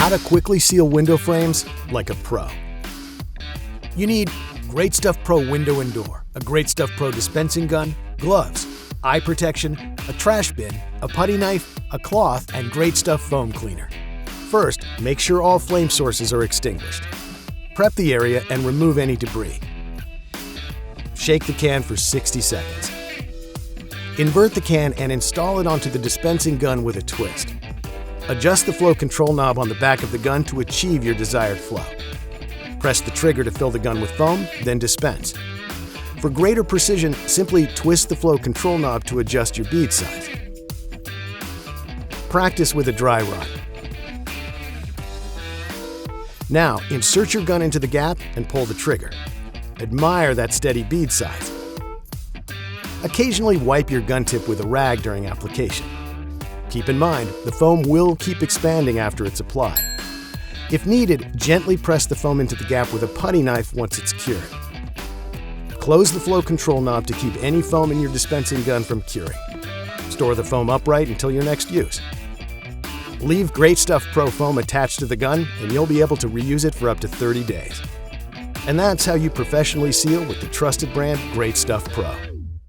How to quickly seal window frames like a pro. You need Great Stuff Pro window and door, a Great Stuff Pro dispensing gun, gloves, eye protection, a trash bin, a putty knife, a cloth, and Great Stuff foam cleaner. First, make sure all flame sources are extinguished. Prep the area and remove any debris. Shake the can for 60 seconds. Invert the can and install it onto the dispensing gun with a twist. Adjust the flow control knob on the back of the gun to achieve your desired flow. Press the trigger to fill the gun with foam, then dispense. For greater precision, simply twist the flow control knob to adjust your bead size. Practice with a dry run. Now, insert your gun into the gap and pull the trigger. Admire that steady bead size. Occasionally wipe your gun tip with a rag during application. Keep in mind, the foam will keep expanding after it's applied. If needed, gently press the foam into the gap with a putty knife once it's cured. Close the flow control knob to keep any foam in your dispensing gun from curing. Store the foam upright until your next use. Leave Great Stuff Pro foam attached to the gun and you'll be able to reuse it for up to 30 days. And that's how you professionally seal with the trusted brand Great Stuff Pro.